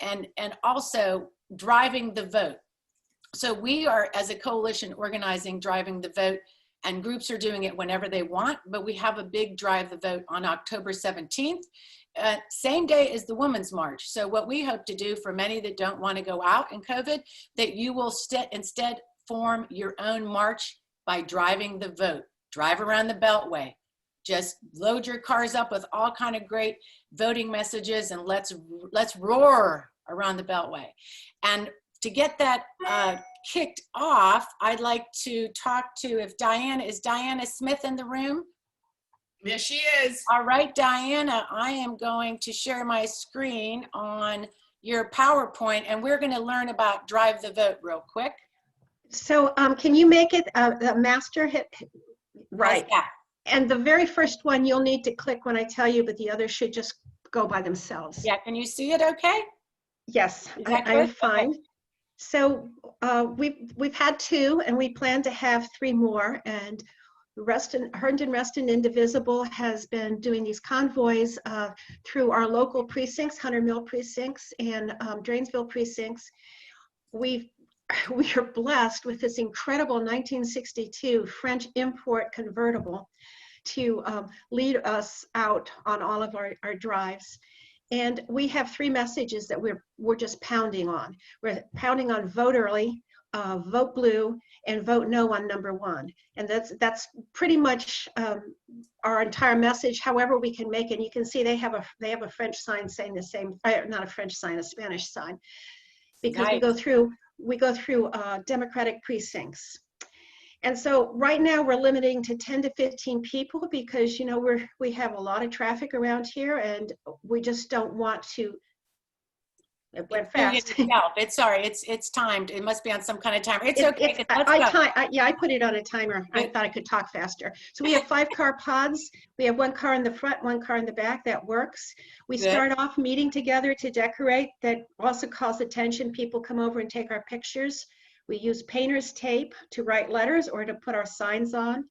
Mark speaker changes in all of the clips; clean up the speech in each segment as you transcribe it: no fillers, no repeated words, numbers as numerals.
Speaker 1: and also driving the vote. So we are, as a coalition, organizing driving the vote, and groups are doing it whenever they want, but we have a big drive the vote on October 17th, same day as the Women's March. So what we hope to do for many that don't want to go out in COVID, that you will instead form your own march by driving the vote. Drive around the Beltway. Just load your cars up with all kind of great voting messages, and let's roar around the Beltway. And to get that kicked off, I'd like to talk to, is Diana Smith in the room?
Speaker 2: Yes, she is.
Speaker 1: All right, Diana, I am going to share my screen on your PowerPoint, and we're going to learn about Drive the Vote real quick.
Speaker 3: So can you make it the master hit? Right.
Speaker 1: Yeah.
Speaker 3: And the very first one you'll need to click when I tell you, but the others should just go by themselves.
Speaker 1: Yeah, can you see it okay?
Speaker 3: Yes, I'm fine. Okay. So we've had 2, and we plan to have 3 more. And Herndon, Reston, Indivisible has been doing these convoys through our local precincts, Hunter Mill precincts and Drainsville precincts. We are blessed with this incredible 1962 French import convertible to lead us out on all of our drives. And we have 3 messages that we're just pounding on. We're pounding on vote early, vote blue, and vote no on number 1. And that's pretty much our entire message. However we can make it. And you can see they have a French sign saying the same, not a French sign, a Spanish sign, because nice. we go through Democratic precincts. And so right now we're limiting to 10 to 15 people because, you know, we have a lot of traffic around here, and we just don't want to. It went fast.
Speaker 1: It's timed. It must be on some kind of timer. It's okay.
Speaker 3: I put it on a timer. I thought I could talk faster. So we have 5-car pods. We have 1 car in the front, 1 car in the back. That works. We start off meeting together to decorate. That also calls attention. People come over and take our pictures. We use painter's tape to write letters or to put our signs on.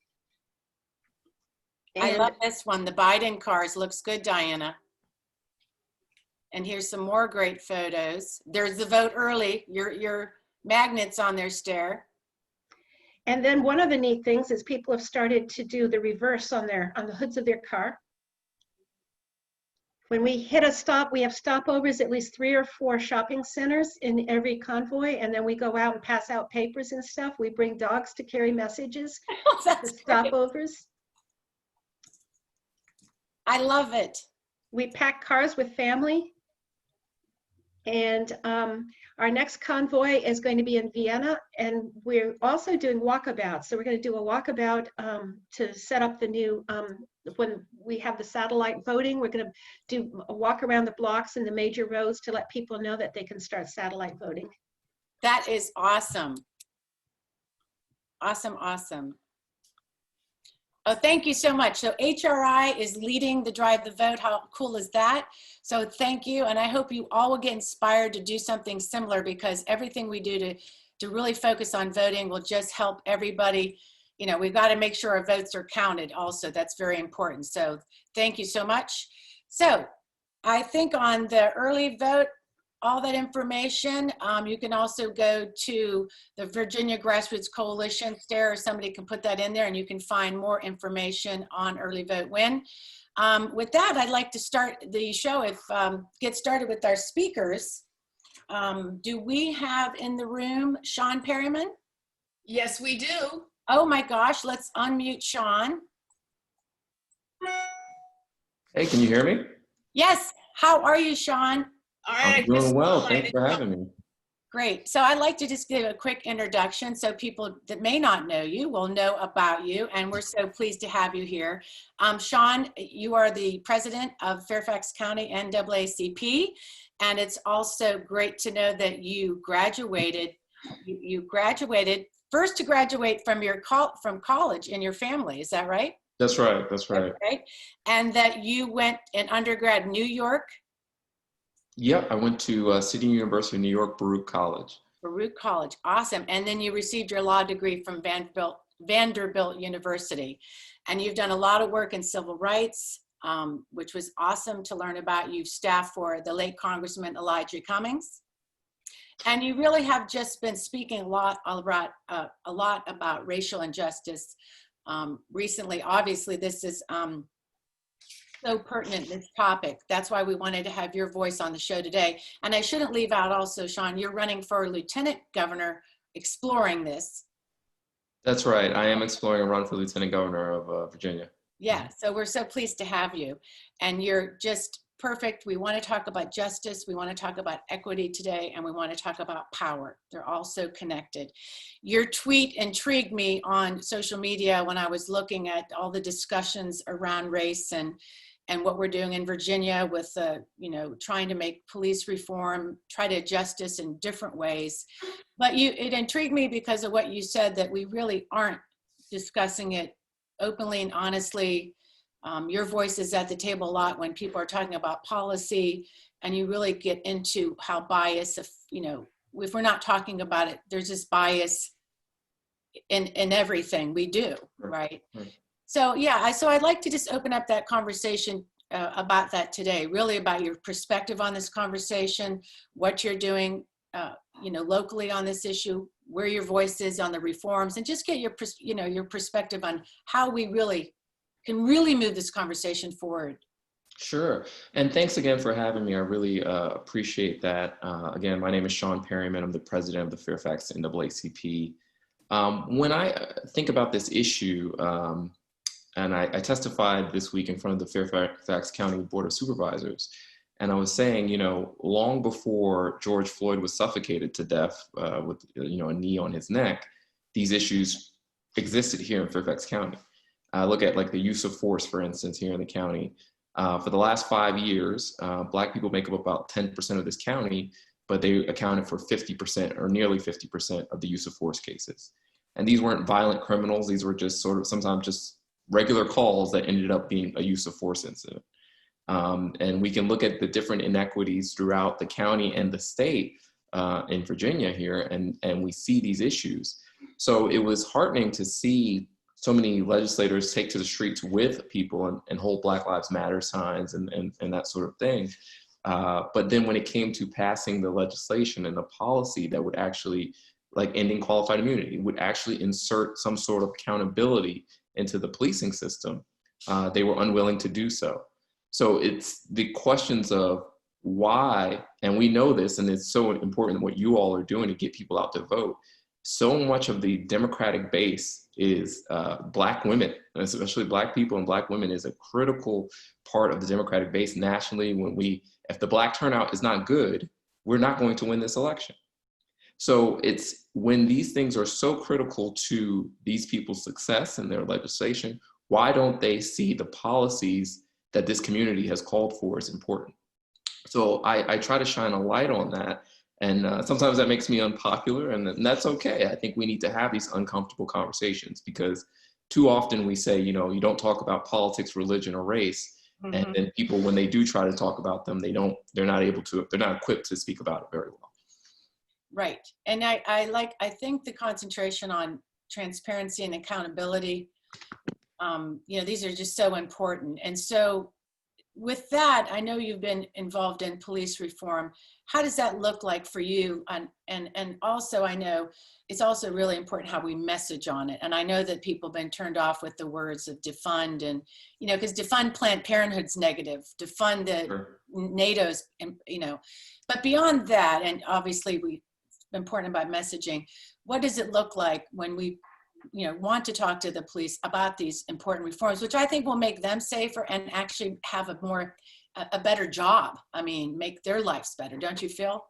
Speaker 1: And I love this one. The Biden cars looks good, Diana. And here's some more great photos. There's the vote early, your magnets on their stair.
Speaker 3: And then one of the neat things is people have started to do the reverse on the hoods of their car. When we hit a stop, we have stopovers, at least 3 or 4 shopping centers in every convoy, and then we go out and pass out papers and stuff. We bring dogs to carry messages.
Speaker 1: That's
Speaker 3: stopovers.
Speaker 1: I love it.
Speaker 3: We pack cars with family. And our next convoy is going to be in Vienna, and we're also doing walkabouts. So we're going to do a walkabout to set up the new, when we have the satellite voting, we're going to do a walk around the blocks and the major roads to let people know that they can start satellite voting.
Speaker 1: That is awesome. Awesome, awesome. Oh, thank you so much. So HRI is leading the Drive the Vote. How cool is that? So thank you. And I hope you all will get inspired to do something similar, because everything we do to really focus on voting will just help everybody. You know, we've got to make sure our votes are counted also. That's very important. So thank you so much. So I think on the early vote, all that information, you can also go to the Virginia Grassroots Coalition there, or somebody can put that in there, and you can find more information on early vote win. With that, I'd like to start the show, get started with our speakers. Do we have in the room Sean Perryman?
Speaker 2: Yes, we do.
Speaker 1: Oh my gosh, let's unmute Sean.
Speaker 4: Hey, can you hear me?
Speaker 1: Yes, how are you, Sean?
Speaker 2: All right,
Speaker 4: I'm doing well. Thanks for having me.
Speaker 1: Great. So I'd like to just give a quick introduction so people that may not know you will know about you, and we're so pleased to have you here. Sean, you are the president of Fairfax County NAACP, and it's also great to know that you graduated. You graduated first to graduate from from college in your family. Is that right?
Speaker 4: That's right. That's right.
Speaker 1: Okay. And that you went in undergrad New York.
Speaker 4: Yep, I went to City University of New York, Baruch College.
Speaker 1: Baruch College, awesome. And then you received your law degree from Vanderbilt University. And you've done a lot of work in civil rights, which was awesome to learn about. You staff for the late Congressman Elijah Cummings. And you really have just been speaking a lot about racial injustice recently. Obviously, this is so pertinent, this topic. That's why we wanted to have your voice on the show today. And I shouldn't leave out also, Sean, you're running for Lieutenant Governor, exploring this.
Speaker 4: That's right. I am exploring a run for Lieutenant Governor of Virginia.
Speaker 1: Yeah, so we're so pleased to have you. And you're just perfect. We want to talk about justice. We want to talk about equity today, and we want to talk about power. They're all so connected. Your tweet intrigued me on social media when I was looking at all the discussions around race and what we're doing in Virginia with, trying to make police reform, try to justice in different ways. But it intrigued me because of what you said, that we really aren't discussing it openly and honestly. Your voice is at the table a lot when people are talking about policy, and you really get into how bias, if we're not talking about it, there's this bias in everything we do, right? So yeah, so I'd like to just open up that conversation about that today, really about your perspective on this conversation, what you're doing, locally on this issue, where your voice is on the reforms, and just get your perspective on how we can really move this conversation forward.
Speaker 4: Sure. And thanks again for having me. I really appreciate that. Again, my name is Sean Perryman. I'm the president of the Fairfax NAACP. When I think about this issue, and I testified this week in front of the Fairfax County Board of Supervisors, and I was saying, long before George Floyd was suffocated to death with a knee on his neck, these issues existed here in Fairfax County. Look at like the use of force, for instance, here in the county. For the last 5 years, Black people make up about 10% of this county, but they accounted for 50% or nearly 50% of the use of force cases. And these weren't violent criminals. These were just sort of sometimes just regular calls that ended up being a use of force incident. And we can look at the different inequities throughout the county and the state in Virginia here, and we see these issues. So it was heartening to see so many legislators take to the streets with people and hold Black Lives Matter signs and that sort of thing. But then when it came to passing the legislation and the policy that would actually, like ending qualified immunity, would actually insert some sort of accountability into the policing system, they were unwilling to do so. So it's the questions of why, and we know this, and it's so important what you all are doing to get people out to vote. So much of the Democratic base is Black women, especially Black people and Black women is a critical part of the Democratic base nationally. If the Black turnout is not good, we're not going to win this election. So it's when these things are so critical to these people's success and their legislation, why don't they see the policies that this community has called for as important? So I try to shine a light on that. And sometimes that makes me unpopular, and that's okay. I think we need to have these uncomfortable conversations because too often we say, you don't talk about politics, religion, or race. Mm-hmm. And then people, when they do try to talk about them, they're not equipped to speak about it very well. Right.
Speaker 1: And I think the concentration on transparency and accountability, these are just so important. And so with that, I know you've been involved in police reform. How does that look like for you? And also, I know it's also really important how we message on it. And I know that people have been turned off with the words of defund and, because defund Planned Parenthood's negative, defund the NATO's, but beyond that, and obviously it's important about messaging, what does it look like when we want to talk to the police about these important reforms, which I think will make them safer and actually have a better job. I mean, make their lives better. Don't you feel?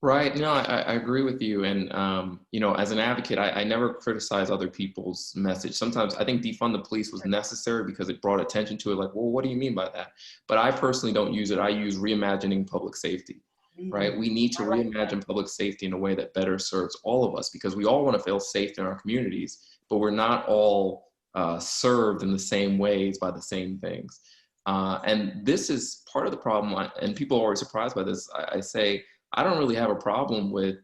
Speaker 4: Right. No, I agree with you. And, as an advocate, I never criticize other people's message. Sometimes I think defund the police was necessary because it brought attention to it. Like, well, what do you mean by that? But I personally don't use it. I use reimagining public safety. Right? We need to reimagine public safety in a way that better serves all of us because we all want to feel safe in our communities, but we're not all served in the same ways by the same things. And this is part of the problem. And people are always surprised by this. I say, I don't really have a problem with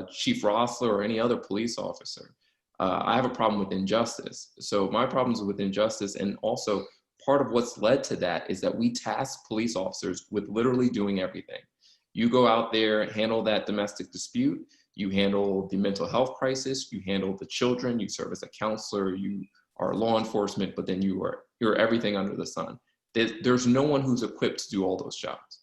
Speaker 4: Chief Rossler or any other police officer. I have a problem with injustice. So my problems with injustice and also part of what's led to that is that we task police officers with literally doing everything. You go out there, handle that domestic dispute, you handle the mental health crisis, you handle the children, you serve as a counselor, you are law enforcement, but then you're everything under the sun. There's no one who's equipped to do all those jobs.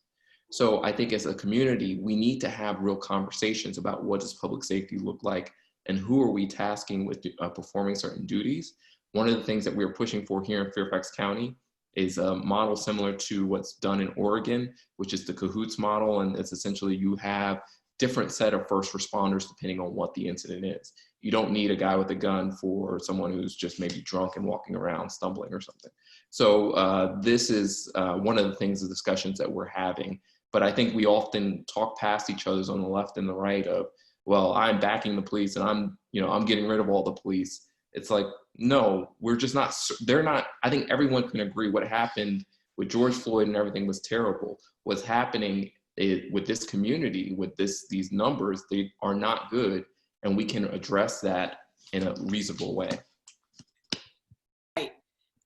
Speaker 4: So I think as a community, we need to have real conversations about what does public safety look like and who are we tasking with performing certain duties. One of the things that we're pushing for here in Fairfax County is a model similar to what's done in Oregon, which is the CAHOOTS model. And it's essentially you have different set of first responders depending on what the incident is. You don't need a guy with a gun for someone who's just maybe drunk and walking around stumbling or something. So this is one of the things, the discussions that we're having. But I think we often talk past each other's on the left and the right of, well, I'm backing the police and I'm getting rid of all the police. It's like, no, we're just not, they're not, I think everyone can agree what happened with George Floyd and everything was terrible. What's happening with this community, with these numbers, they are not good. And we can address that in a reasonable way.
Speaker 1: Right.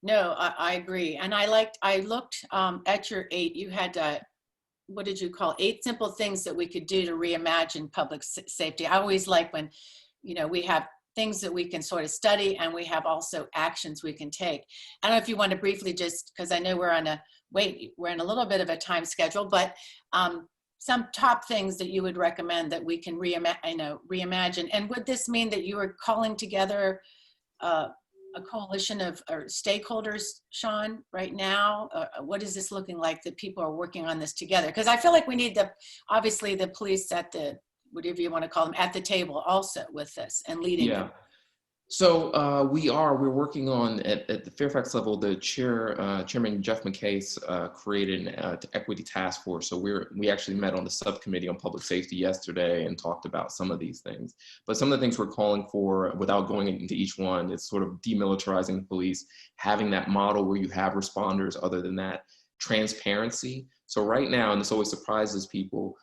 Speaker 1: No, I agree. And I looked at your 8, you had, what did you call 8 simple things that we could do to reimagine public safety. I always like when, we have things that we can sort of study and we have also actions we can take. I don't know if you want to briefly just, because I know we're in a little bit of a time schedule, but some top things that you would recommend that we can reimagine. And would this mean that you are calling together a coalition of stakeholders, Sean, right now? What is this looking like that people are working on this together? Because I feel like we need obviously the police at the, whatever you want to call them, at the table also with this and leading.
Speaker 4: Yeah. So we're working on at the Fairfax level. The Chairman Jeff McKay created an equity task force. So we actually met on the subcommittee on public safety yesterday and talked about some of these things. But some of the things we're calling for, without going into each one, is sort of demilitarizing the police, having that model where you have responders. Other than that, transparency. So right now, and this always surprises people,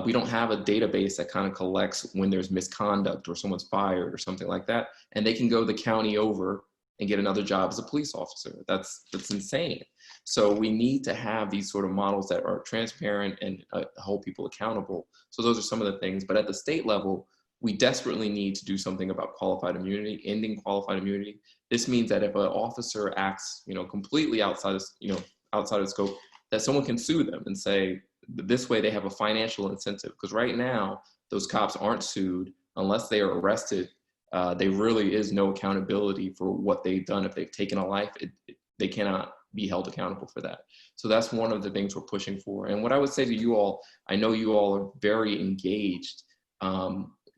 Speaker 4: we don't have a database that kind of collects when there's misconduct or someone's fired or something like that, and they can go the county over and get another job as a police officer. That's insane. So we need to have these sort of models that are transparent and hold people accountable. So those are some of the things. But at the state level, we desperately need to do something about qualified immunity, ending qualified immunity. This means that if an officer acts, completely outside of scope, that someone can sue them and say, this way they have a financial incentive, because right now those cops aren't sued unless they are arrested. There really is no accountability for what they've done. If they've taken a life, they cannot be held accountable for that. So that's one of the things we're pushing for. And what I would say to you all, I know you all are very engaged.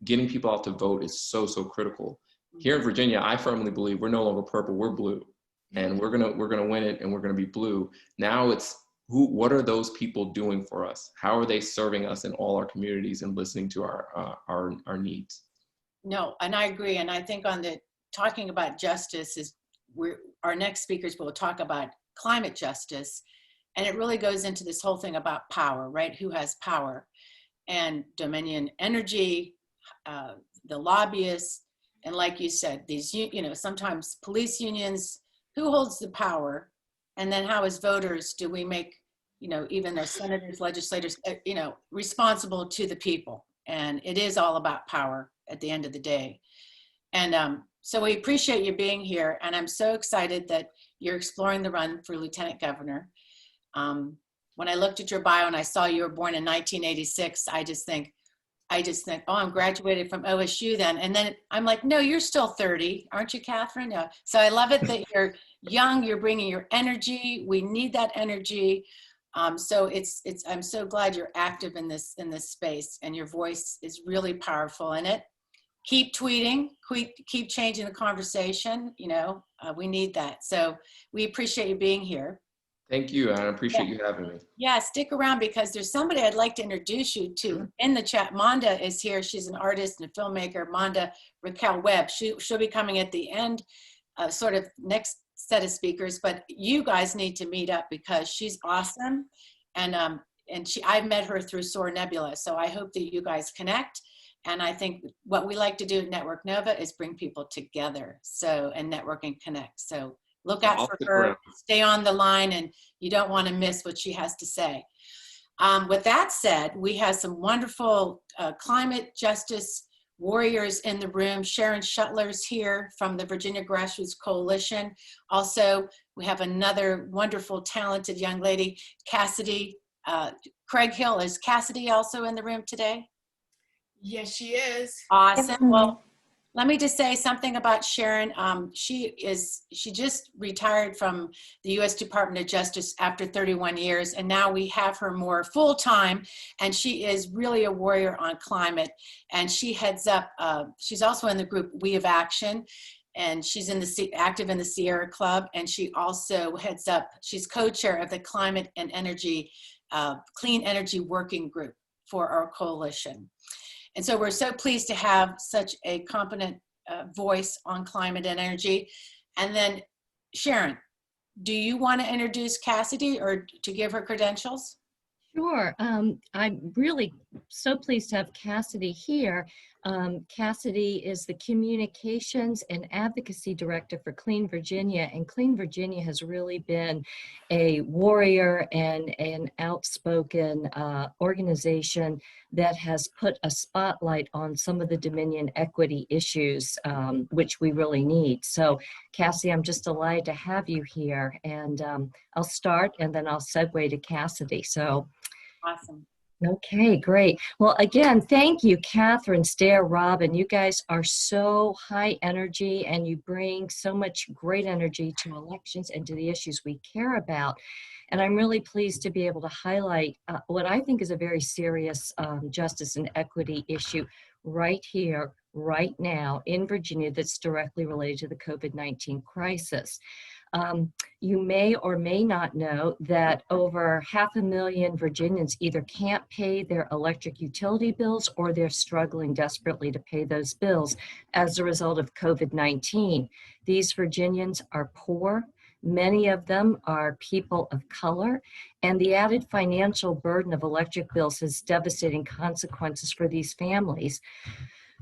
Speaker 4: Getting people out to vote is so critical. Here in Virginia, I firmly believe we're no longer purple, we're blue, and we're gonna win it, and we're gonna be blue. Now it's what are those people doing for us? How are they serving us in all our communities and listening to our needs?
Speaker 1: No, and I agree. And I think on the talking about justice is our next speakers will talk about climate justice. And it really goes into this whole thing about power, right? Who has power and dominion, energy, the lobbyists. And like you said, these, sometimes police unions, who holds the power? And then how as voters do we make, even as senators, legislators, responsible to the people? And it is all about power at the end of the day. And so we appreciate you being here. And I'm so excited that you're exploring the run for Lieutenant Governor. When I looked at your bio and I saw you were born in 1986, I just think, oh, I'm graduated from OSU then. And then I'm like, no, you're still 30, aren't you, Catherine? No. So I love it that you're young, you're bringing your energy. We need that energy. So I'm so glad you're active in this space, and your voice is really powerful in it. Keep tweeting, keep changing the conversation. We need that. So we appreciate you being here.
Speaker 4: Thank you, and I appreciate you having me.
Speaker 1: Yeah, stick around because there's somebody I'd like to introduce you to in the chat. Monda is here. She's an artist and a filmmaker, Monda Raquel Webb. She'll be coming at the end, sort of next set of speakers, but you guys need to meet up because she's awesome. And I met her through Soar Nebula. So I hope that you guys connect. And I think what we like to do at Network Nova is bring people together. And network and connect. So look out
Speaker 4: I'll
Speaker 1: for
Speaker 4: stick
Speaker 1: her,
Speaker 4: around.
Speaker 1: stay on the line, and you don't want to miss what she has to say. With that said, we have some wonderful climate justice warriors in the room. Sharon Shutler is here from the Virginia Grassroots Coalition. Also, we have another wonderful, talented young lady, Cassady. Craighill. Is Cassady also in the room today?
Speaker 2: Yes, she is.
Speaker 1: Awesome. Well, let me just say something about Sharon. She just retired from the U.S. Department of Justice after 31 years, and now we have her more full-time, and she is really a warrior on climate. And she heads up, she's also in the group We Have Action, and she's active in the Sierra Club, and she also heads up, she's co-chair of the Climate and Energy, Clean Energy Working Group for our coalition. And so we're so pleased to have such a competent voice on climate and energy. And then Sharon, do you want to introduce Cassady or to give her credentials?
Speaker 5: Sure. I'm really so pleased to have Cassady here. Cassady is the Communications and Advocacy Director for Clean Virginia, and Clean Virginia has really been a warrior and an outspoken organization that has put a spotlight on some of the Dominion equity issues, which we really need. So, Cassie, I'm just delighted to have you here, and I'll start and then I'll segue to Cassady. So.
Speaker 1: Awesome.
Speaker 5: Okay, great. Well, again, thank you, Catherine, Stair, Robin. You guys are so high energy and you bring so much great energy to elections and to the issues we care about. And I'm really pleased to be able to highlight what I think is a very serious justice and equity issue right here, right now in Virginia that's directly related to the COVID-19 crisis. You may or may not know that over 500,000 Virginians either can't pay their electric utility bills or they're struggling desperately to pay those bills as a result of COVID-19. These Virginians are poor. Many of them are people of color, and the added financial burden of electric bills has devastating consequences for these families.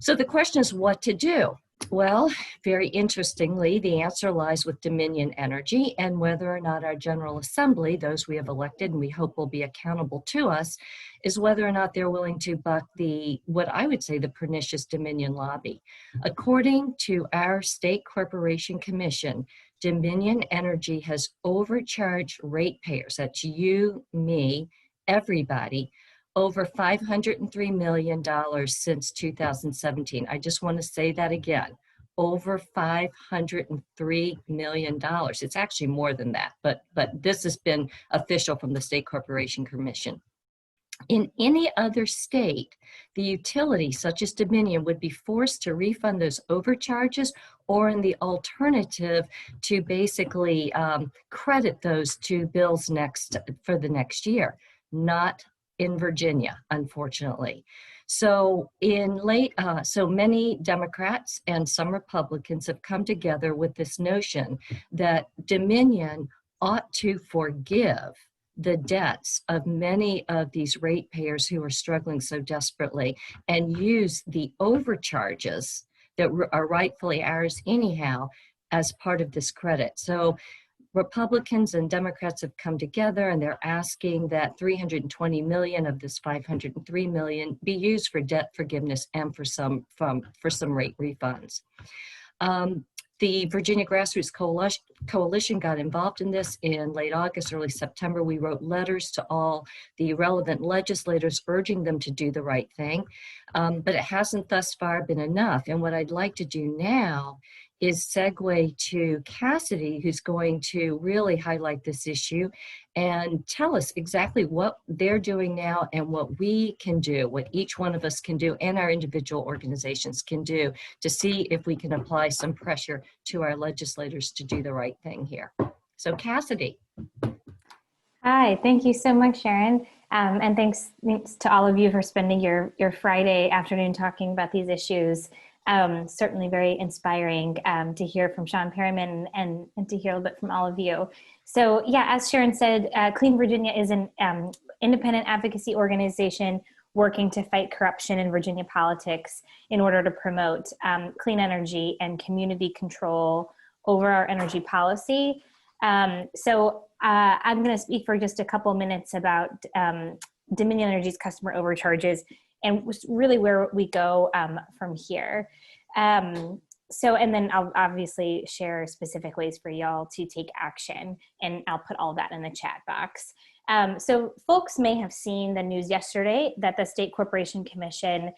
Speaker 5: So the question is what to do? Well, very interestingly, the answer lies with Dominion Energy and whether or not our General Assembly, those we have elected and we hope will be accountable to us, is whether or not they're willing to buck what I would say the pernicious Dominion lobby. According to our State Corporation Commission, Dominion Energy has overcharged ratepayers, that's you, me, everybody, over $503 million since 2017. I just want to say that again, over $503 million. It's actually more than that, but this has been official from the State Corporation Commission. In any other state, the utility, such as Dominion, would be forced to refund those overcharges or in the alternative to basically credit those to bills for the next year. Not in Virginia, unfortunately. So so many Democrats and some Republicans have come together with this notion that Dominion ought to forgive the debts of many of these ratepayers who are struggling so desperately and use the overcharges that are rightfully ours anyhow as part of this credit. So Republicans and Democrats have come together and they're asking that $320 million of this $503 million be used for debt forgiveness and for some rate refunds. The Virginia Grassroots Coalition got involved in this in late August, early September. We wrote letters to all the relevant legislators urging them to do the right thing, but it hasn't thus far been enough. And what I'd like to do now is segue to Cassady, who's going to really highlight this issue and tell us exactly what they're doing now and what we can do, what each one of us can do and our individual organizations can do to see if we can apply some pressure to our legislators to do the right thing here. So Cassady.
Speaker 6: Hi, thank you so much, Sharon. And thanks to all of you for spending your Friday afternoon talking about these issues. Certainly very inspiring to hear from Sean Perryman and to hear a little bit from all of you. So yeah, as Sharon said, Clean Virginia is an independent advocacy organization working to fight corruption in Virginia politics in order to promote clean energy and community control over our energy policy. So I'm going to speak for just a couple minutes about Dominion Energy's customer overcharges and really where we go from here. And then I'll obviously share specific ways for y'all to take action, and I'll put all that in the chat box. So folks may have seen the news yesterday that the State Corporation Commission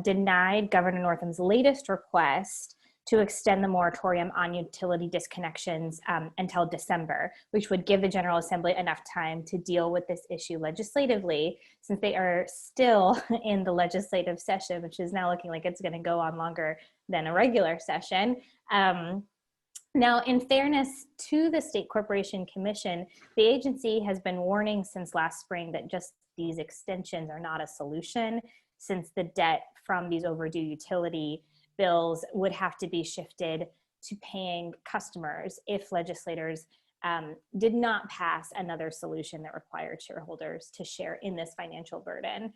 Speaker 6: denied Governor Northam's latest request to extend the moratorium on utility disconnections until December, which would give the General Assembly enough time to deal with this issue legislatively, since they are still in the legislative session, which is now looking like it's going to go on longer than a regular session. Now, in fairness to the State Corporation Commission, the agency has been warning since last spring that just these extensions are not a solution, since the debt from these overdue utility bills would have to be shifted to paying customers if legislators did not pass another solution that required shareholders to share in this financial burden.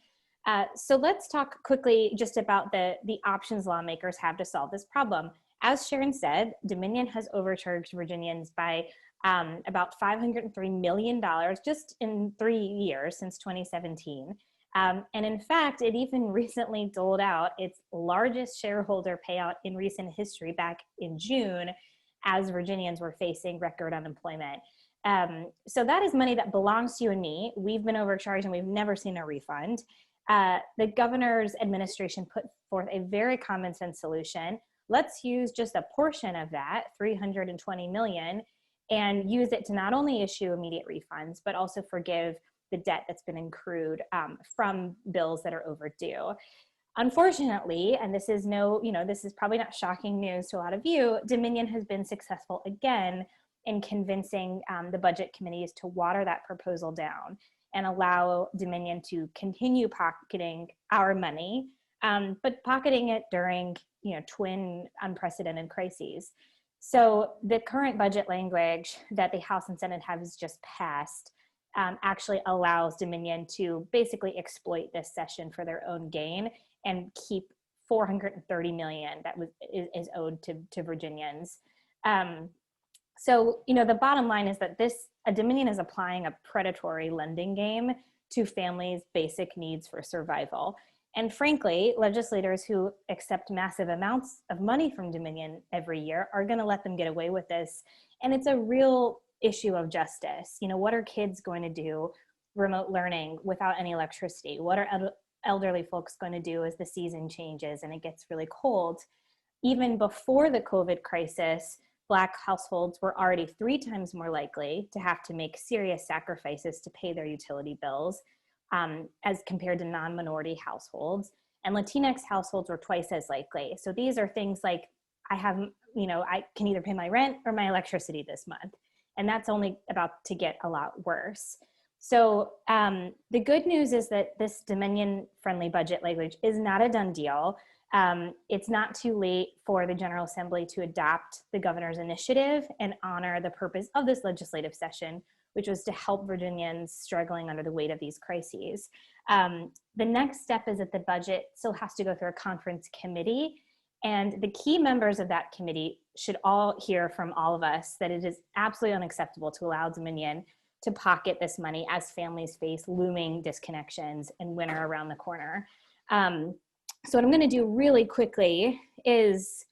Speaker 6: So let's talk quickly just about the options lawmakers have to solve this problem. As Sharon said, Dominion has overcharged Virginians by about $503 million just in 3 years since 2017. And in fact, it even recently doled out its largest shareholder payout in recent history back in June, as Virginians were facing record unemployment. So that is money that belongs to you and me. We've been overcharged and we've never seen a refund. The governor's administration put forth a very common sense solution. Let's use just a portion of that, $320 million, and use it to not only issue immediate refunds, but also forgive the debt that's been accrued from bills that are overdue. Unfortunately, and this is this is probably not shocking news to a lot of you, Dominion has been successful again in convincing the budget committees to water that proposal down and allow Dominion to continue pocketing our money, but pocketing it during twin unprecedented crises. So the current budget language that the House and Senate has just passed actually allows Dominion to basically exploit this session for their own gain and keep $430 million that is owed to Virginians. So the bottom line is that Dominion is applying a predatory lending game to families' basic needs for survival. And frankly, legislators who accept massive amounts of money from Dominion every year are going to let them get away with this. And it's a real issue of justice. What are kids going to do remote learning without any electricity? What are elderly folks going to do as the season changes and it gets really cold? Even before the COVID crisis, Black households were already 3 times more likely to have to make serious sacrifices to pay their utility bills as compared to non-minority households. And Latinx households were twice as likely. So these are things like, I can either pay my rent or my electricity this month. And that's only about to get a lot worse. So the good news is that this Dominion-friendly budget language is not a done deal. It's not too late for the General Assembly to adopt the governor's initiative and honor the purpose of this legislative session, which was to help Virginians struggling under the weight of these crises. The next step is that the budget still has to go through a conference committee, and the key members of that committee should all hear from all of us that it is absolutely unacceptable to allow Dominion to pocket this money as families face looming disconnections and winter around the corner. So what I'm going to do really quickly is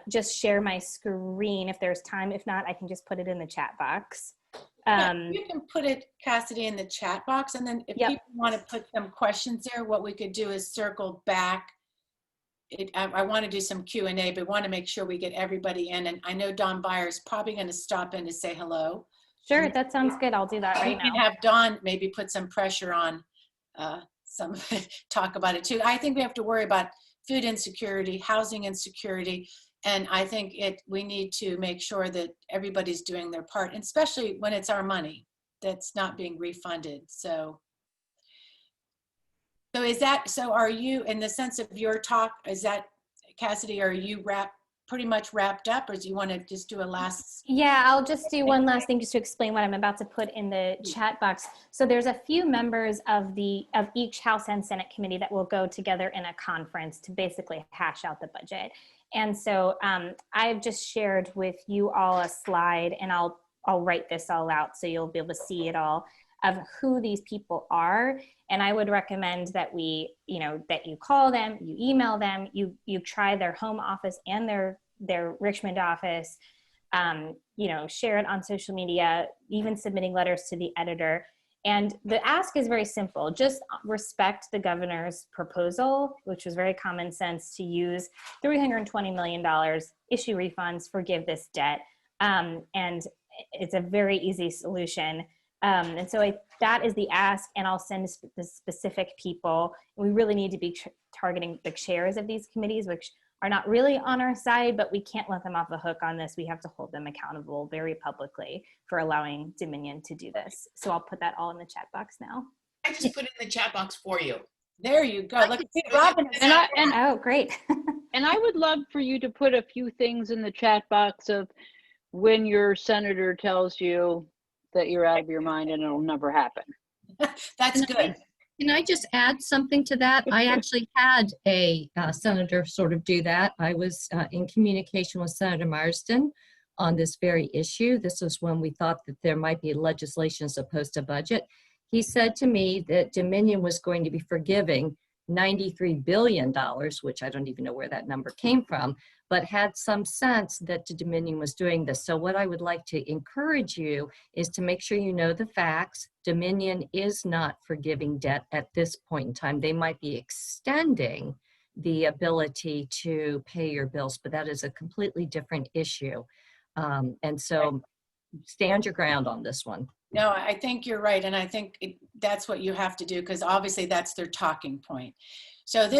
Speaker 6: just share my screen if there's time. If not, I can just put it in the chat box.
Speaker 1: You can put it, Cassady, in the chat box, and then if
Speaker 6: Yep.
Speaker 1: people want to put some questions there, what we could do is circle back. I want to do some Q&A, but want to make sure we get everybody in. And I know Dawn Byer's probably going to stop in to say hello.
Speaker 6: Sure, that sounds good. I'll do that right
Speaker 1: We can
Speaker 6: now.
Speaker 1: have Dawn maybe put some pressure on some talk about it too. I think we have to worry about food insecurity, housing insecurity, and I think we need to make sure that everybody's doing their part, especially when it's our money that's not being refunded. So are you, in the sense of your talk, is that, Cassady, are you pretty much wrapped up, or do you want to just do a last?
Speaker 6: Yeah, I'll just do one last thing just to explain what I'm about to put in the chat box. So there's a few members of each House and Senate committee that will go together in a conference to basically hash out the budget. And so I've just shared with you all a slide, and I'll write this all out so you'll be able to see it all, of who these people are. And I would recommend that that you call them, you email them, you try their home office and their Richmond office, share it on social media, even submitting letters to the editor. And the ask is very simple. Just respect the governor's proposal, which was very common sense, to use $320 million, issue refunds, forgive this debt. And it's a very easy solution. And so that is the ask, and I'll send the specific people. We really need to be targeting the chairs of these committees, which are not really on our side, but we can't let them off the hook on this. We have to hold them accountable very publicly for allowing Dominion to do this. So I'll put that all in the chat box now.
Speaker 2: I just put it in the chat box for you.
Speaker 1: There you go. Look, Robin.
Speaker 6: Oh, great.
Speaker 7: And I would love for you to put a few things in the chat box of when your senator tells you that you're out of your mind and it'll never happen.
Speaker 1: That's good.
Speaker 5: Can I just add something to that? I actually had a senator sort of do that. I was in communication with Senator Marsden on this very issue. This was when we thought that there might be legislation opposed to budget. He said to me that Dominion was going to be forgiving $93 billion, which I don't even know where that number came from, but had some sense that the Dominion was doing this. So what I would like to encourage you is to make sure you know the facts. Dominion is not forgiving debt at this point in time. They might be extending the ability to pay your bills, but that is a completely different issue. And so stand your ground on this one.
Speaker 1: No, I think you're right. And I think that's what you have to do, because obviously that's their talking point. So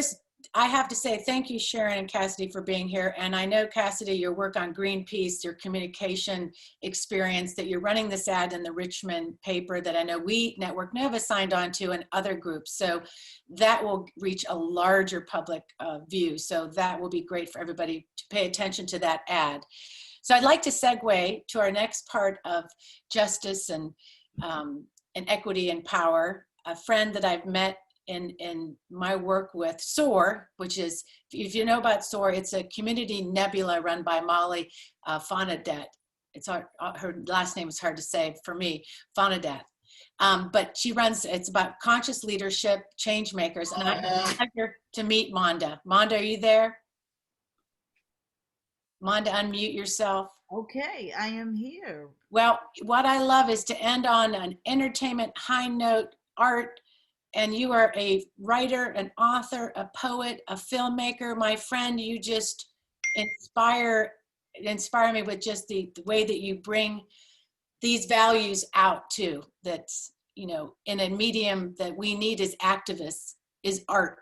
Speaker 1: I have to say thank you, Sharon and Cassady, for being here. And I know, Cassady, your work on Greenpeace, your communication experience, that you're running this ad in the Richmond paper that I know we, Network Nova, signed on to, and other groups. So that will reach a larger public view. So that will be great for everybody to pay attention to that ad. So I'd like to segue to our next part of justice and equity and power. A friend that I've met in my work with SOAR, which is, if you know about SOAR, it's a community nebula run by Molly Fonadet. It's her last name is hard to say for me, Fonadet. But she runs, it's about conscious leadership, change makers. And I'm pleasure to meet Monda. Monda, are you there? Monda, unmute yourself.
Speaker 8: Okay, I am here.
Speaker 1: Well, what I love is to end on an entertainment high note, art, and you are a writer, an author, a poet, a filmmaker. My friend, you just inspire me with just the way that you bring these values out too. That's, in a medium that we need as activists, is art.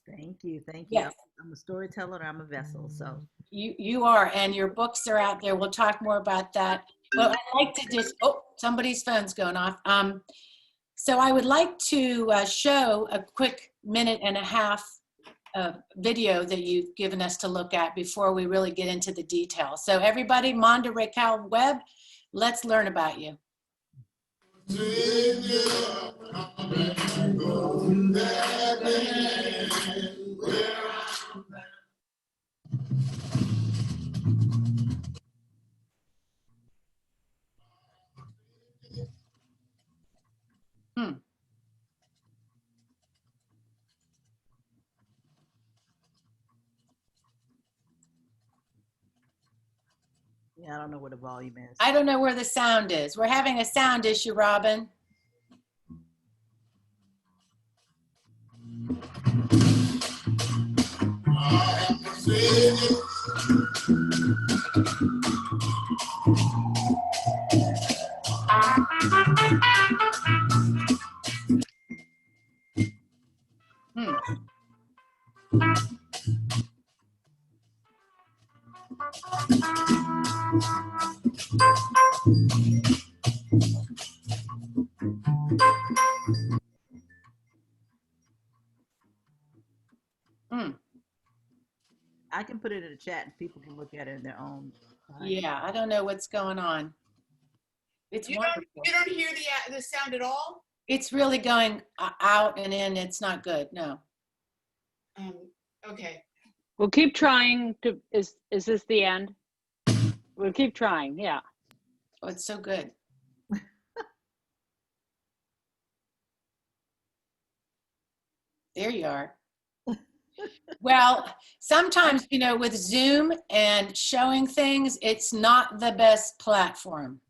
Speaker 8: Thank you, thank you.
Speaker 1: Yes.
Speaker 8: I'm a storyteller, I'm a vessel, so.
Speaker 1: You are, and your books are out there. We'll talk more about that. But I'd like to just, somebody's phone's going off. So I would like to show a quick 1.5 minute video that you've given us to look at before we really get into the details. So everybody, Monda Raquel Webb, let's learn about you.
Speaker 8: Yeah, I don't know where the volume is.
Speaker 1: I don't know where the sound is. We're having a sound issue, Robin.
Speaker 8: I can put it in the chat and people can look at it in their own time.
Speaker 1: Yeah, I don't know what's going on. It's wonderful.
Speaker 2: You don't hear the sound at all?
Speaker 1: It's really going out and in. It's not good. No.
Speaker 2: Okay.
Speaker 7: We'll keep trying to, is this the end? We'll keep trying, yeah.
Speaker 1: Oh, it's so good. There you are. Well, sometimes, you know, with Zoom and showing things, it's not the best platform.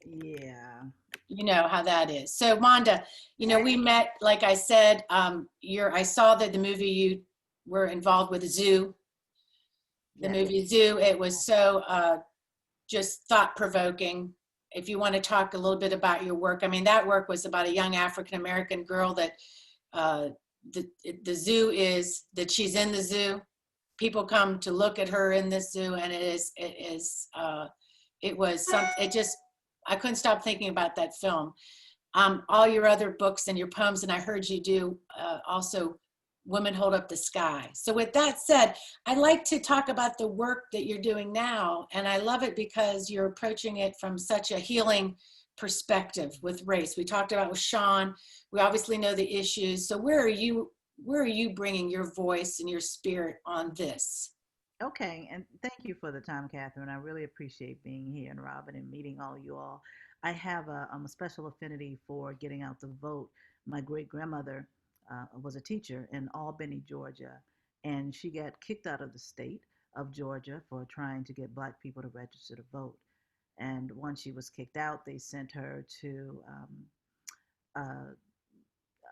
Speaker 8: Yeah.
Speaker 1: You know how that is. So Monda, you know, we met, like I said, I saw that the movie you were involved with, Zoo, the
Speaker 8: Yeah.
Speaker 1: movie Zoo. It was so just thought-provoking. If you want to talk a little bit about your work, I mean, that work was about a young African-American girl that the zoo is, that she's in the zoo. People come to look at her in this zoo, and I couldn't stop thinking about that film. All your other books and your poems, and I heard you do also Women Hold Up the Sky. So with that said, I'd like to talk about the work that you're doing now, and I love it because you're approaching it from such a healing perspective with race. We talked about with Sean, we obviously know the issues. So where are you bringing your voice and your spirit on this?
Speaker 8: Okay, and thank you for the time, Catherine. I really appreciate being here, and Robin, and meeting all you all. I have a special affinity for getting out the vote. My great grandmother was a teacher in Albany, Georgia, and she got kicked out of the state of Georgia for trying to get Black people to register to vote. And once she was kicked out, they sent her to uh,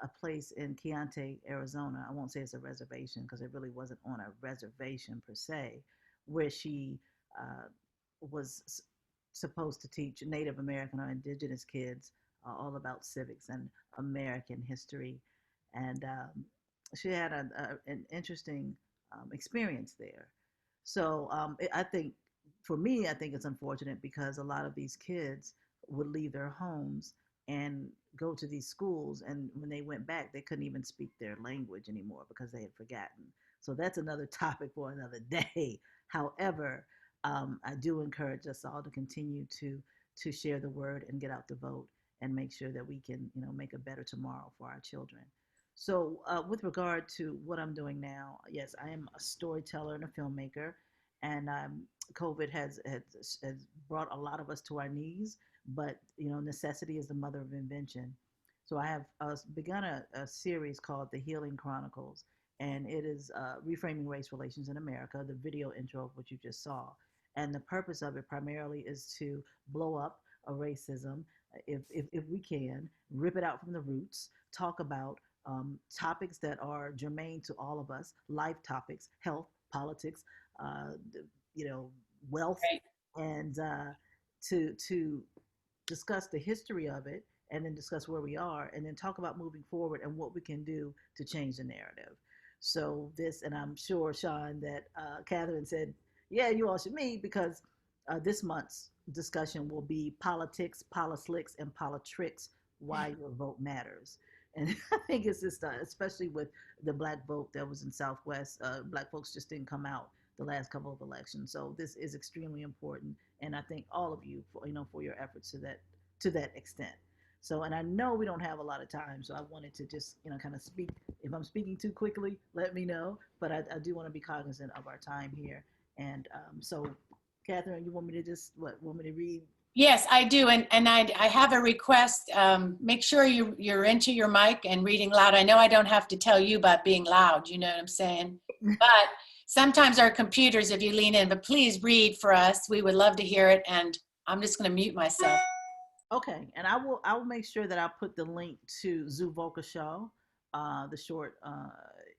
Speaker 8: a place in Chianti, Arizona. I won't say it's a reservation because it really wasn't on a reservation per se, where she was supposed to teach Native American or indigenous kids all about civics and American history. And she had an interesting experience there. So I think, for me, I think it's unfortunate because a lot of these kids would leave their homes and go to these schools, and when they went back they couldn't even speak their language anymore because they had forgotten. So that's another topic for another day. However, I do encourage us all to continue to share the word and get out the vote and make sure that we can, you know, make a better tomorrow for our children. So with regard to what I'm doing now, yes, I am a storyteller and a filmmaker, and COVID has brought a lot of us to our knees, but you know, necessity is the mother of invention. So I have begun a series called the Healing Chronicles, and it is Reframing Race Relations in America, the video intro of what you just saw. And the purpose of it primarily is to blow up a racism, if we can, rip it out from the roots, talk about topics that are germane to all of us, life topics, health, politics, uh, you know, wealth,
Speaker 1: Right.
Speaker 8: and to discuss the history of it, and then discuss where we are, and then talk about moving forward and what we can do to change the narrative. So this, and I'm sure, Sean, that Catherine said, yeah, you all should meet, because this month's discussion will be politics, politics, and politricks, why your vote matters. And I think it's just, especially with the Black vote that was in Southwest, Black folks just didn't come out the last couple of elections. So this is extremely important, and I thank all of you for, you know, for your efforts to that extent. So, and I know we don't have a lot of time, so I wanted to just, you know, kind of speak. If I'm speaking too quickly, let me know. But I do want to be cognizant of our time here. And so, Catherine, you want me to just want me to read?
Speaker 1: Yes, I do. And I have a request. Make sure you're into your mic and reading loud. I know I don't have to tell you about being loud, you know what I'm saying? But sometimes our computers, if you lean in, but please read for us. We would love to hear it. And I'm just going to mute myself.
Speaker 8: Okay, and I will make sure that I put the link to Zoo Volker Show, the short,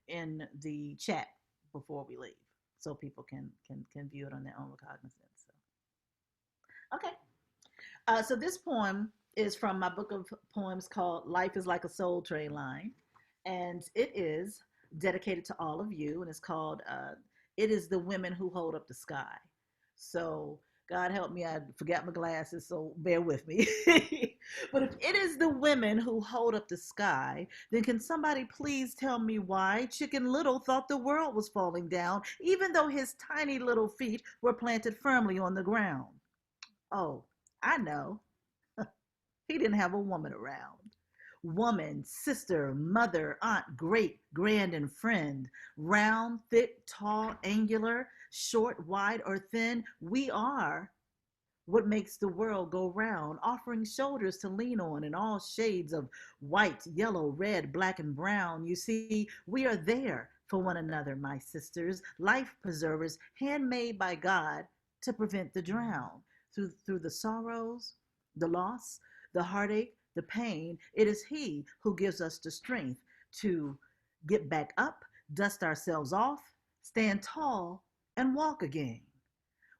Speaker 8: in the chat before we leave, so people can view it on their own recognizance. So. Okay, so this poem is from my book of poems called Life is Like a Soul Train Line, and it is dedicated to all of you, and it's called It is the Women Who Hold Up the Sky. So God help me, I forgot my glasses, so bear with me. But if it is the women who hold up the sky, then can somebody please tell me why Chicken Little thought the world was falling down, even though his tiny little feet were planted firmly on the ground? Oh, I know. He didn't have a woman around. woman, sister, mother, aunt, great, grand, and friend. Round, thick, tall, angular, short, wide, or thin, we are what makes the world go round, offering shoulders to lean on in all shades of white, yellow, red, black, and brown. You see, we are there for one another, my sisters, life preservers, handmade by God to prevent the drown. Through the sorrows, the loss, the heartache, the pain, it is He who gives us the strength to get back up, dust ourselves off, stand tall, and walk again.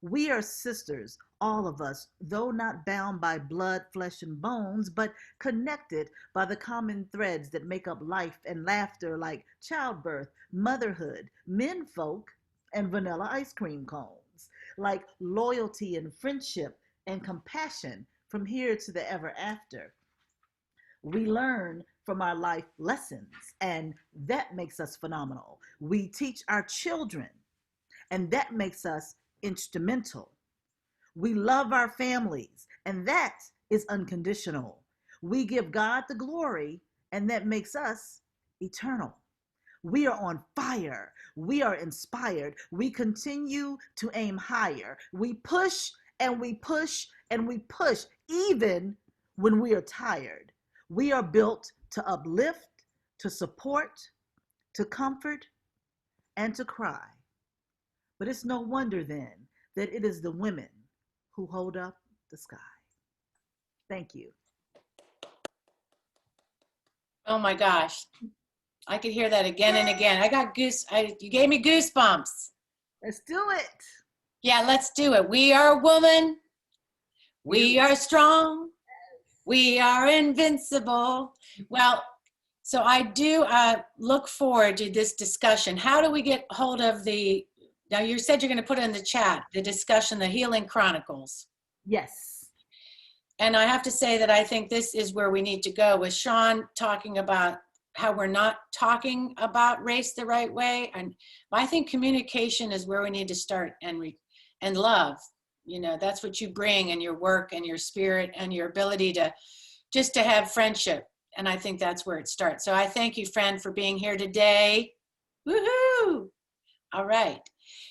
Speaker 8: We are sisters, all of us, though not bound by blood, flesh, and bones, but connected by the common threads that make up life and laughter, like childbirth, motherhood, menfolk, and vanilla ice cream cones, like loyalty and friendship and compassion from here to the ever after. We learn from our life lessons, and that makes us phenomenal. We teach our children, and that makes us instrumental. We love our families, and that is unconditional. We give God the glory, and that makes us eternal. We are on fire. We are inspired. We continue to aim higher. We push and we push and we push, even when we are tired. We are built to uplift, to support, to comfort, and to cry. But it's no wonder then that it is the women who hold up the sky. Thank you.
Speaker 1: Oh my gosh. I could hear that again and again. You gave me goosebumps.
Speaker 8: Let's do it.
Speaker 1: Yeah, let's do it. We are a woman. We are strong. We are invincible. Well, so I do look forward to this discussion. How do we get hold of now you said you're going to put it in the chat, the discussion, the Healing Chronicles.
Speaker 8: Yes.
Speaker 1: And I have to say that I think this is where we need to go, with Sean talking about how we're not talking about race the right way. And I think communication is where we need to start, and love. You know, that's what you bring in your work and your spirit and your ability to just to have friendship. And I think that's where it starts. So I thank you, friend, for being here today. Woohoo! All right.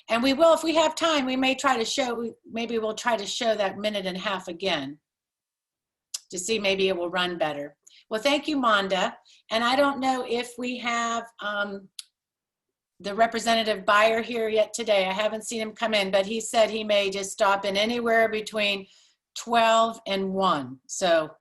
Speaker 1: And we will, if we have time, we may try to show, maybe we'll try to show that minute and a half again to see maybe it will run better. Well, thank you, Monda. And I don't know if we have the representative buyer here yet today. I haven't seen him come in, but he said he may just stop in anywhere between 12 and 1. So,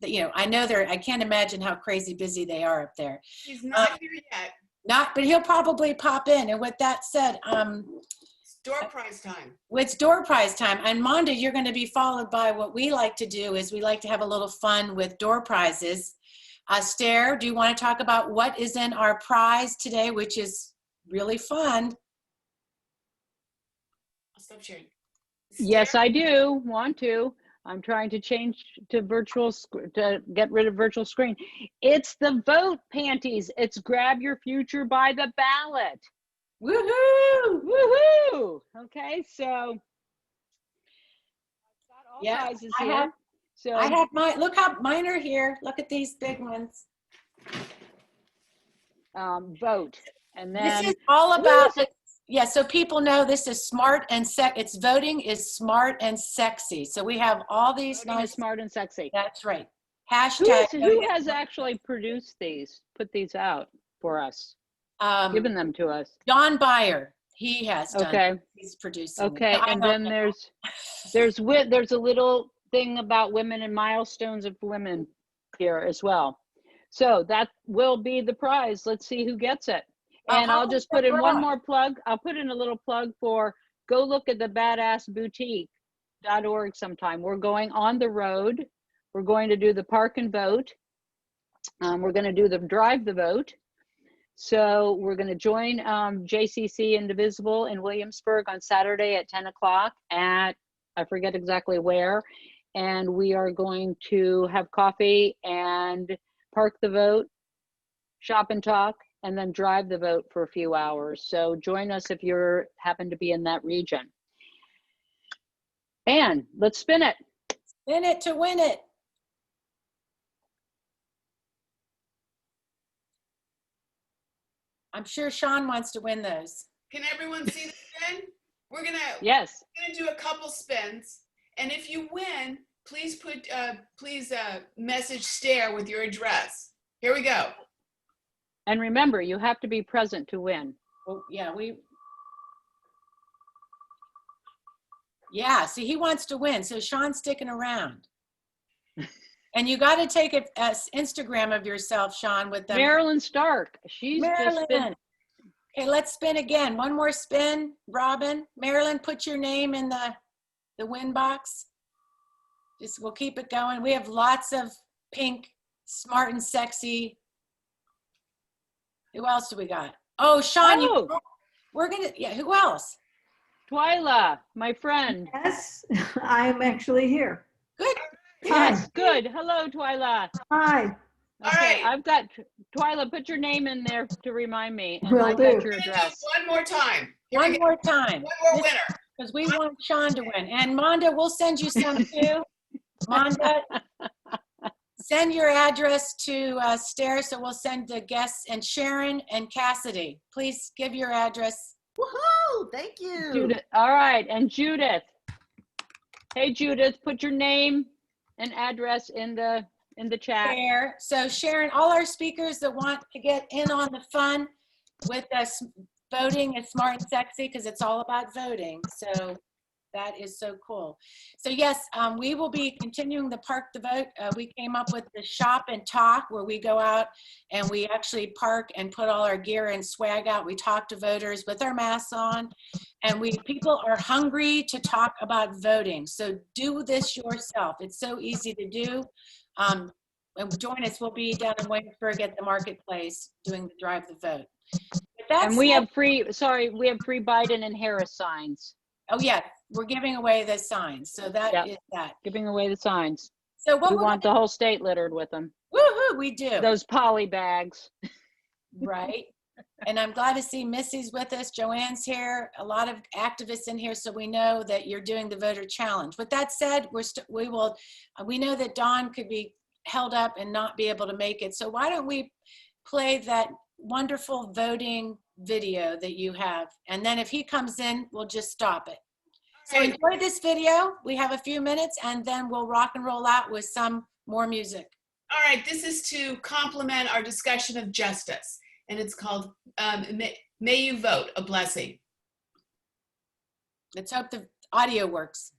Speaker 1: you know, I know I can't imagine how crazy busy they are up there.
Speaker 2: He's not here yet.
Speaker 1: But he'll probably pop in. And with that said,
Speaker 2: It's door prize time.
Speaker 1: it's door prize time. And Monda, you're going to be followed by what we like to do is we like to have a little fun with door prizes. Stair, do you want to talk about what is in our prize today, which is really fun?
Speaker 2: I'll stop sharing.
Speaker 7: Yes, I do want to. I'm trying to change to to get rid of virtual screen. It's the vote panties. It's grab your future by the ballot.
Speaker 1: Woohoo!
Speaker 7: Woohoo! Okay, so I've got all
Speaker 1: Yeah,
Speaker 7: prizes here.
Speaker 1: I have mine. Look how mine are here. Look at these big ones.
Speaker 7: Vote. And then
Speaker 1: This is all about, yeah, so people know this is smart and it's voting is smart and sexy. So we have all these
Speaker 7: voting
Speaker 1: nice,
Speaker 7: is smart and sexy.
Speaker 1: that's right. Hashtag.
Speaker 7: Who has actually produced these, put these out for us, given them to us?
Speaker 1: Don Byer, he has done.
Speaker 7: Okay.
Speaker 1: He's producing.
Speaker 7: Okay, and then there's a little thing about women and milestones of women here as well. So that will be the prize. Let's see who gets it. And I'll just put in one more plug. I'll put in a little plug for go look at the badassboutique.org sometime. We're going on the road. We're going to do the park and vote. We're going to do the drive the vote. So we're going to join JCC Indivisible in Williamsburg on Saturday at 10 o'clock at, I forget exactly where. And we are going to have coffee and park the vote, shop and talk, and then drive the vote for a few hours. So join us if you happen to be in that region. And let's spin it.
Speaker 1: Spin it to win it. I'm sure Sean wants to win those.
Speaker 2: Can everyone see the spin? We're gonna
Speaker 7: Yes.
Speaker 2: do a couple spins, and if you win, please put message Stare with your address. Here we go.
Speaker 7: And remember, you have to be present to win.
Speaker 1: Well, yeah, see, he wants to win, so Sean's sticking around. And you got to take an Instagram of yourself, Sean, with them.
Speaker 7: Marilyn Stark, she's just been.
Speaker 1: Okay, let's spin again. One more spin, Robin. Marilyn, put your name in the win box. We'll keep it going. We have lots of pink, smart and sexy. Who else do we got? Oh, Sean, we're gonna, who else?
Speaker 7: Twyla, my friend.
Speaker 9: Yes, I'm actually here.
Speaker 1: Good.
Speaker 7: Yes, good. Hello, Twyla.
Speaker 9: Hi.
Speaker 7: Okay,
Speaker 2: All right.
Speaker 7: I've got, Twyla, put your name in there to remind me. And
Speaker 9: Will
Speaker 7: I've
Speaker 9: do.
Speaker 7: got your address.
Speaker 2: One more time.
Speaker 1: One more time.
Speaker 2: One more winner.
Speaker 1: Because we want Sean to win. And Monda, we'll send you some too. Monda, send your address to Stare, so we'll send the guests. And Sharon and Cassady, please give your address.
Speaker 8: Woohoo! Thank you.
Speaker 7: Judith, all right, and Judith. Hey, Judith, put your name and address in the chat.
Speaker 1: There. So Sharon, all our speakers that want to get in on the fun with us voting is smart and sexy, because it's all about voting. So that is so cool. So yes, we will be continuing the Park the Vote. We came up with the Shop and Talk, where we go out and we actually park and put all our gear and swag out. We talk to voters with our masks on, and people are hungry to talk about voting. So do this yourself. It's so easy to do. And join us. We'll be down in Waynesburg at the marketplace doing the Drive the Vote.
Speaker 7: And we have free Biden and Harris signs.
Speaker 1: Oh yeah, we're giving away the signs. So that is that.
Speaker 7: Giving away the signs.
Speaker 1: So what
Speaker 7: we want the whole state littered with them.
Speaker 1: Woohoo, we do.
Speaker 7: Those poly bags.
Speaker 1: Right. And I'm glad to see Missy's with us. Joanne's here. A lot of activists in here, so we know that you're doing the voter challenge. With that said, we know that Dawn could be held up and not be able to make it. So why don't we play that wonderful voting video that you have, and then if he comes in, we'll just stop it. So enjoy this video. We have a few minutes, and then we'll rock and roll out with some more music.
Speaker 2: All right, this is to complement our discussion of justice, and it's called May You Vote, a Blessing.
Speaker 1: Let's hope the audio works.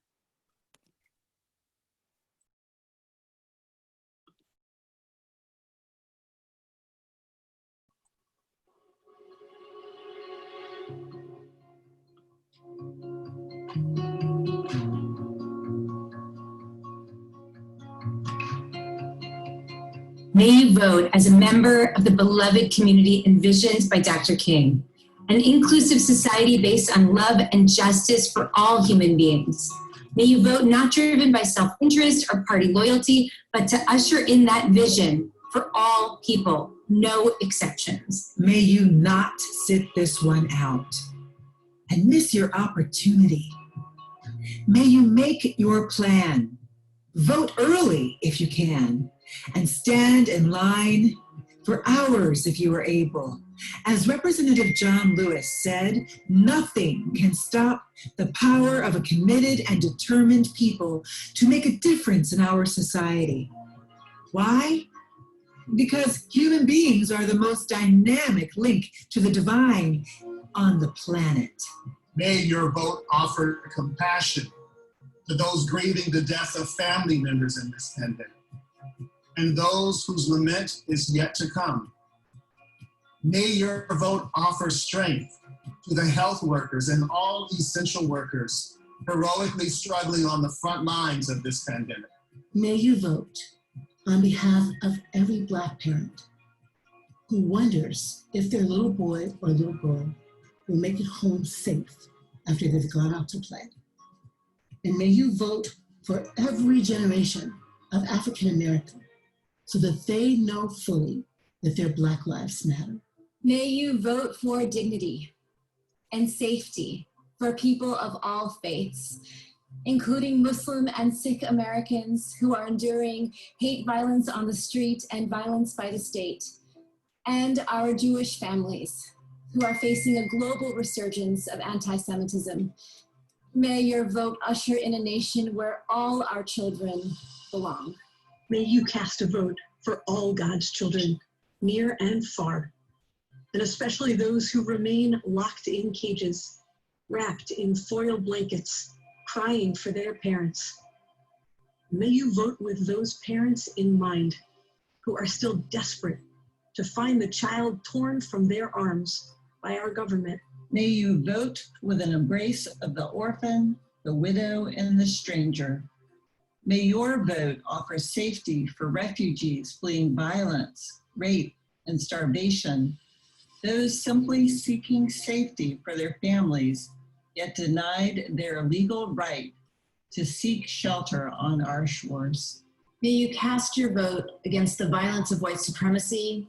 Speaker 10: May you vote as a member of the beloved community envisioned by Dr. King, an inclusive society based on love and justice for all human beings. May you vote not driven by self-interest or party loyalty, but to usher in that vision for all people, no exceptions.
Speaker 11: May you not sit this one out and miss your opportunity. May you make your plan. Vote early if you can, and stand in line for hours if you are able. As Representative John Lewis said, nothing can stop the power of a committed and determined people to make a difference in our society. Why? Because human beings are the most dynamic link to the divine on the planet.
Speaker 12: May your vote offer compassion to those grieving the death of family members in this pandemic, and those whose lament is yet to come. May your vote offer strength to the health workers and all essential workers heroically struggling on the front lines of this pandemic.
Speaker 13: May you vote on behalf of every Black parent who wonders if their little boy or little girl will make it home safe after they've gone out to play. And may you vote for every generation of African American so that they know fully that their Black lives matter.
Speaker 14: May you vote for dignity and safety for people of all faiths, including Muslim and Sikh Americans who are enduring hate violence on the street and violence by the state, and our Jewish families who are facing a global resurgence of anti-Semitism. May your vote usher in a nation where all our children belong.
Speaker 15: May you cast a vote for all God's children, near and far, and especially those who remain locked in cages, wrapped in foil blankets, crying for their parents. May you vote with those parents in mind who are still desperate to find the child torn from their arms by our government.
Speaker 16: May you vote with an embrace of the orphan, the widow, and the stranger. May your vote offer safety for refugees fleeing violence, rape, and starvation, those simply seeking safety for their families, yet denied their legal right to seek shelter on our shores.
Speaker 10: May you cast your vote against the violence of white supremacy,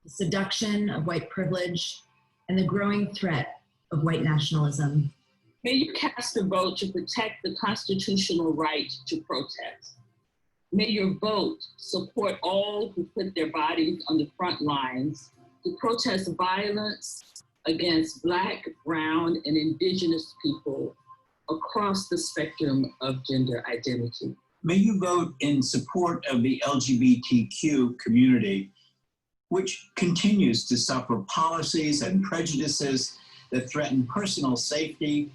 Speaker 10: the seduction of white privilege, and the growing threat of white nationalism.
Speaker 17: May you cast a vote to protect the constitutional right to protest. May your vote support all who put their bodies on the front lines to protest violence against Black, Brown, and Indigenous people across the spectrum of gender identity.
Speaker 18: May you vote in support of the LGBTQ community, which continues to suffer policies and prejudices that threaten personal safety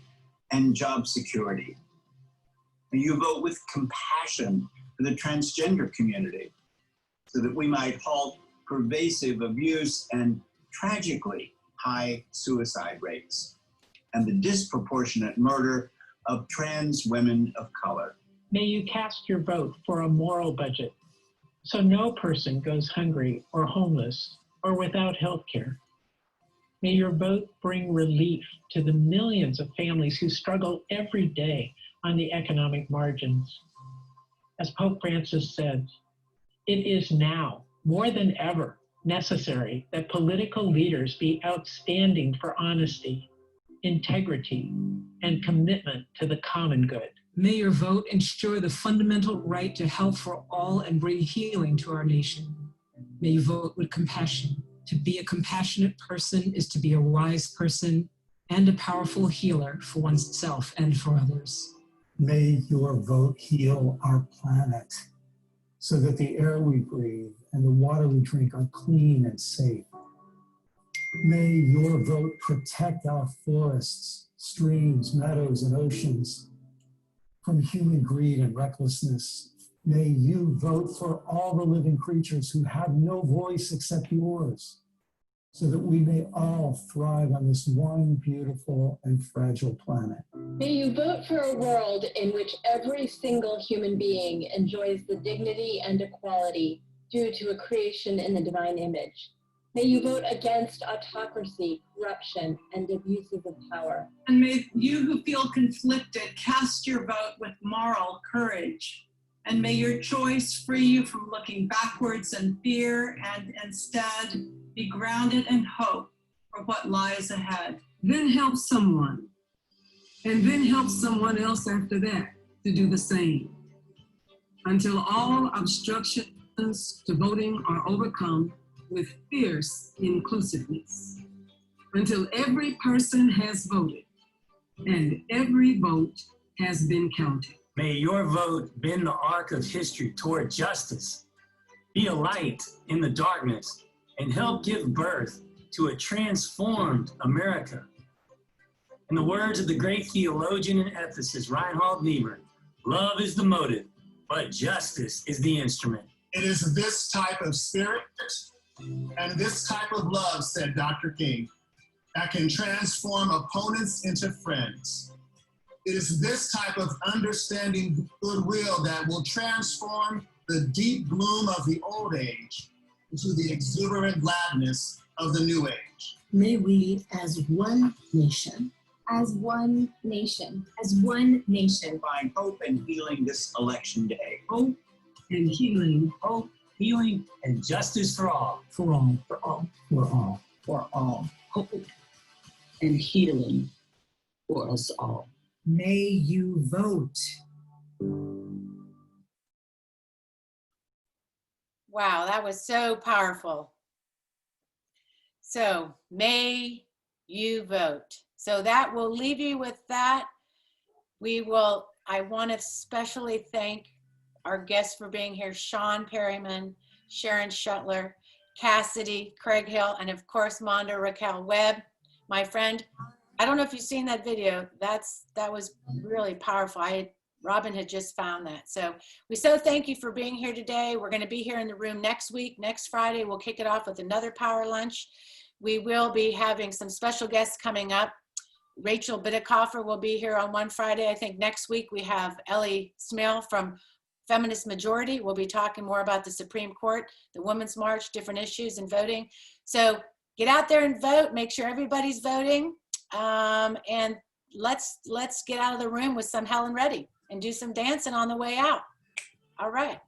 Speaker 18: and job security. May you vote with compassion for the transgender community so that we might halt pervasive abuse and tragically high suicide rates and the disproportionate murder of trans women of color.
Speaker 19: May you cast your vote for a moral budget so no person goes hungry or homeless or without health care. May your vote bring relief to the millions of families who struggle every day on the economic margins. As Pope Francis said, it is now, more than ever, necessary that political leaders be outstanding for honesty, integrity, and commitment to the common good.
Speaker 20: May your vote ensure the fundamental right to health for all and bring healing to our nation. May you vote with compassion. To be a compassionate person is to be a wise person and a powerful healer for oneself and for others.
Speaker 21: May your vote heal our planet so that the air we breathe and the water we drink are clean and safe. May your vote protect our forests, streams, meadows, and oceans from human greed and recklessness. May you vote for all the living creatures who have no voice except yours, so that we may all thrive on this one beautiful and fragile planet.
Speaker 22: May you vote for a world in which every single human being enjoys the dignity and equality due to a creation in the divine image. May you vote against autocracy, corruption, and abuses of power.
Speaker 23: And may you who feel conflicted cast your vote with moral courage. And may your choice free you from looking backwards in fear and instead be grounded in hope for what lies ahead.
Speaker 20: Then help someone, and then help someone else after that to do the same. Until all obstructions to voting are overcome with fierce inclusiveness. Until every person has voted and every vote has been counted.
Speaker 24: May your vote bend the arc of history toward justice, be a light in the darkness, and help give birth to a transformed America. In the words of the great theologian in Ephesus, Reinhold Niebuhr, love is the motive, but justice is the instrument.
Speaker 12: It is this type of spirit and this type of love, said Dr. King, that can transform opponents into friends. It is this type of understanding goodwill that will transform the deep gloom of the old age into the exuberant gladness of the new age.
Speaker 13: May we, as one nation,
Speaker 14: As one nation. As one nation.
Speaker 18: Find hope and healing this election day.
Speaker 20: Hope and healing.
Speaker 24: Hope, healing, and justice for all.
Speaker 20: For all.
Speaker 21: For all. For all.
Speaker 17: For all. Hope and healing for us all.
Speaker 11: May you vote.
Speaker 1: Wow, that was so powerful. So, may you vote. So that will leave you with that. I want to especially thank our guests for being here, Sean Perryman, Sharon Shutler, Cassady, Craighill, and of course, Monda Raquel Webb, my friend. I don't know if you've seen that video. That was really powerful. Robin had just found that. So we so thank you for being here today. We're going to be here in the room next week. Next Friday, we'll kick it off with another power lunch. We will be having some special guests coming up. Rachel Bidekoffer will be here on one Friday. I think next week we have Ellie Smale from Feminist Majority. We'll be talking more about the Supreme Court, the Women's March, different issues and voting. So get out there and vote. Make sure everybody's voting. And let's get out of the room with some Helen Reddy and do some dancing on the way out. All right.